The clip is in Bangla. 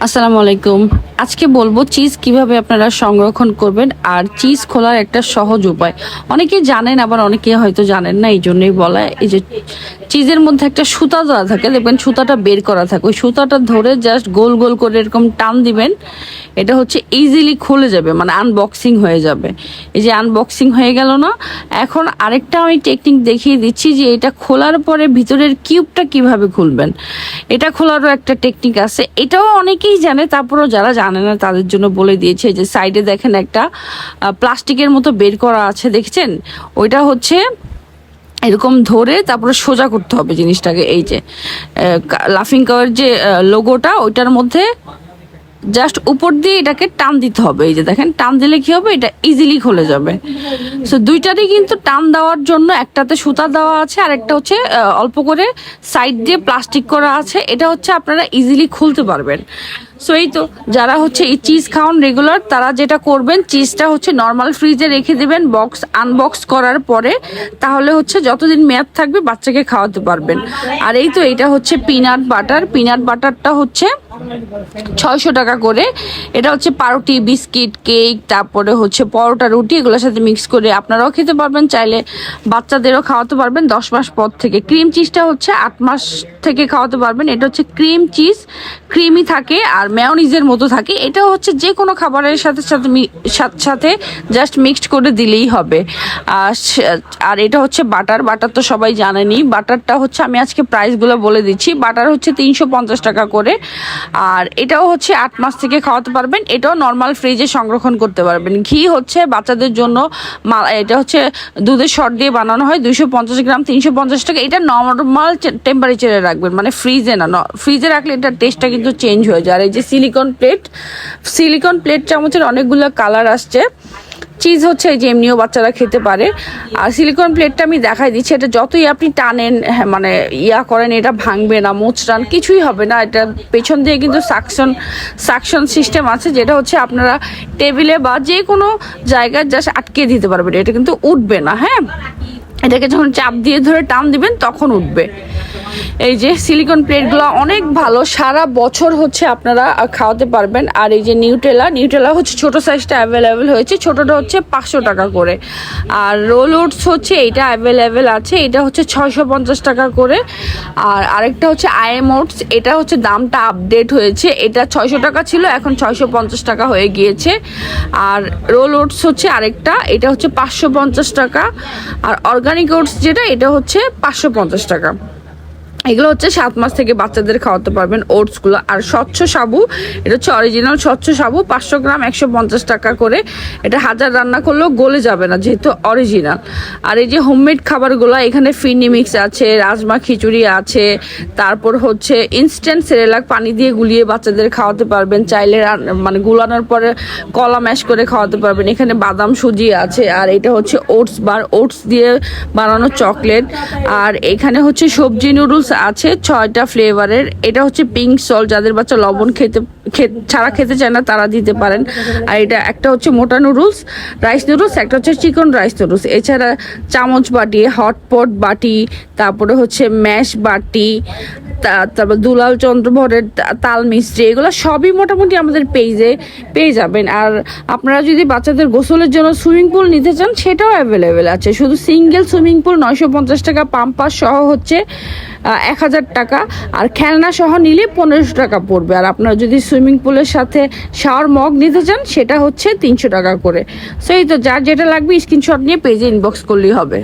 আসসালামু আলাইকুম। আজকে বলবো চিজ কিভাবে আপনারা সংরক্ষণ করবেন আর চিজ খোলার একটা সহজ উপায়। অনেকেই জানেন, আবার অনেকে হয়তো জানেন না, এই জন্যই বলা। এই যে চিজের মধ্যে একটা সুতা দেওয়া থাকে, দেখবেন সুতাটা বের করা থাকে, ওই সুতাটা ধরে জাস্ট গোল গোল করে এরকম টান দিবেন, এটা হচ্ছে ইজিলি খুলে যাবে, মানে আনবক্সিং হয়ে যাবে। এই যে আনবক্সিং হয়ে গেল না। এখন আরেকটা আমি টেকনিক দেখিয়ে দিচ্ছি যে এটা খোলার পরে ভিতরের কিউবটা কিভাবে খুলবেন। এটা খোলারও একটা টেকনিক আছে, এটাও অনেকেই জানে, তারপরেও যারা জানে না তাদের জন্য বলে দিয়েছে। যে সাইডে দেখেন একটা প্লাস্টিকের মতো বের করা আছে, দেখছেন? ওইটা হচ্ছে এরকম ধরে তারপরে সোজা করতে হবে জিনিসটাকে। এই যে লাফিং কাওয়ের যে লোগোটা, ওইটার মধ্যে জাস্ট উপর দিয়ে এটাকে টান দিতে হবে। এই যে দেখেন, টান দিলে কি হবে, এটা ইজিলি খুলে যাবে। সো দুইটারই কিন্তু টান দেওয়ার জন্য একটাতে সুতা দেওয়া আছে, আর একটা হচ্ছে অল্প করে সাইড দিয়ে প্লাস্টিক করা আছে। এটা হচ্ছে আপনারা ইজিলি খুলতে পারবেন। সো এই তো, যারা হচ্ছে এই চিজ খাওয়ান রেগুলার, তারা যেটা করবেন, চিজটা হচ্ছে নর্মাল ফ্রিজে রেখে দেবেন আনবক্স করার পরে। তাহলে হচ্ছে যতদিন মেয়াদ থাকবে বাচ্চাকে খাওয়াতে পারবেন। আর এই তো, এটা হচ্ছে পিনাট বাটারটা হচ্ছে 600 টাকা করে। এটা হচ্ছে পাউরুটি, বিস্কিট, কেক, তারপরে হচ্ছে পরোটা, রুটি, এগুলোর সাথে মিক্স করে আপনারাও খেতে পারবেন, চাইলে বাচ্চাদেরও খাওয়াতে পারবেন 10 মাস পর থেকে। ক্রিম চিজটা হচ্ছে 8 মাস থেকে খাওয়াতে পারবেন। এটা হচ্ছে ক্রিম চিজ, ক্রিমি থাকে আর মেয়োনিজের মতো থাকে। এটা হচ্ছে যে কোনো খাবারের সাথে সাথে জাস্ট মিক্সড করে দিলেই হবে। আর এটা হচ্ছে বাটার তো সবাই জানেনি। বাটারটা হচ্ছে, আমি আজকে প্রাইসগুলো বলে দিচ্ছি। বাটার হচ্ছে 350 টাকা করে। আর এটাও হচ্ছে 8 মাস থেকে খাওয়াতে পারবেন। এটাও নর্মাল ফ্রিজে সংরক্ষণ করতে পারবেন। ঘি হচ্ছে বাচ্চাদের জন্য, এটা হচ্ছে দুধের শর্ট দিয়ে বানানো হয়, 250 গ্রাম 350 টাকা। এটা নর্মাল টেম্পারেচারে রাখবেন, মানে ফ্রিজে না। ফ্রিজে রাখলে এটার টেস্টটা কিন্তু চেঞ্জ হয়ে যায়। আর এই যে সিলিকন প্লেট চামচের অনেকগুলো কালার আসছে। চিজ হচ্ছে এই যে এমনিও বাচ্চারা খেতে পারে। আর সিলিকন প্লেটটা আমি দেখাই দিচ্ছি, এটা যতই আপনি টানেন, মানে করেন, এটা ভাঙবে না, মোচড়ান কিছুই হবে না। এটা পেছন দিয়ে কিন্তু সাকশন সিস্টেম আছে, যেটা হচ্ছে আপনারা টেবিলে বা যে কোনো জায়গায় জাস্ট আটকে দিতে পারবেন। এটা কিন্তু উঠবে না। হ্যাঁ, এটাকে যখন চাপ দিয়ে ধরে টান দিবেন তখন উঠবে। এই যে সিলিকন প্লেটগুলো অনেক ভালো, সারা বছর হচ্ছে আপনারা খাওয়াতে পারবেন। আর এই যে নিউটেলা হচ্ছে ছোট সাইজটা অ্যাভেলেবেল হয়েছে, ছোটটা হচ্ছে 500 টাকা করে। আর রোল ওটস হচ্ছে এটা অ্যাভেলেবেল আছে, এটা হচ্ছে 650 টাকা করে। আর আরেকটা হচ্ছে আইএম ওটস, এটা হচ্ছে দামটা আপডেট হয়েছে, এটা 600 টাকা ছিল, এখন 650 টাকা হয়ে গিয়েছে। আর রোল ওটস হচ্ছে আরেকটা, এটা হচ্ছে 550 টাকা। আর অর্গানিক ওটস যেটা, এটা হচ্ছে 550 টাকা। এগুলো হচ্ছে 7 মাস থেকে বাচ্চাদের খাওয়াতে পারবেন ওটসগুলো। আর স্বচ্ছ সাবু, এটা হচ্ছে অরিজিনাল স্বচ্ছ সাবু, 500 গ্রাম 150 টাকা করে। এটা হাজার রান্না করলেও গলে যাবে না, যেহেতু অরিজিনাল। আর এই যে হোমমেড খাবারগুলো, এখানে ফিরনি মিক্স আছে, রাজমা খিচুড়ি আছে, তারপর হচ্ছে ইনস্ট্যান্ট সেরেলাক পানি দিয়ে গুলিয়ে বাচ্চাদের খাওয়াতে পারবেন, চাইলে মানে গুলানোর পরে কলা ম্যাশ করে খাওয়াতে পারবেন। এখানে বাদাম সুজি আছে। আর এটা হচ্ছে ওটস দিয়ে বানানো চকলেট। আর এখানে হচ্ছে সবজি নুডলস আছে 6টা ফ্লেভারের। এটা হচ্ছে পিঙ্ক সল্ট, যাদের বাচ্চা লবণ ছাড়া খেতে চায় না তারা দিতে পারেন। আর এটা একটা হচ্ছে মোটা রাইস নুডলস, একটা হচ্ছে চিকন রাইস নুডলস। এছাড়া চামচ বাটি, হটপট বাটি, তারপরে হচ্ছে ম্যাশ বাটি, তারপর দুলাল চন্দ্র ভরের তাল মিস্ত্রি, এগুলো সবই মোটামুটি আমাদের পেজে পেয়ে যাবেন। আর আপনারা যদি বাচ্চাদের গোসলের জন্য সুইমিং পুল নিতে চান, সেটাও অ্যাভেলেবেল আছে। শুধু সিঙ্গেল সুইমিং পুল 950 টাকা, পাম্পাস সহ হচ্ছে 1000 টাকা। আর খেলনা সহ নিলে 1500 টাকা পড়বে। আর আপনারা যদি সুইমিং পুলের সাথে শাওয়ার মগ নিতে চান, সেটা হচ্ছে 300 টাকা করে। সো এই তো, যার যেটা লাগবে স্ক্রিনশট নিয়ে পেজে ইনবক্স করলেই হবে।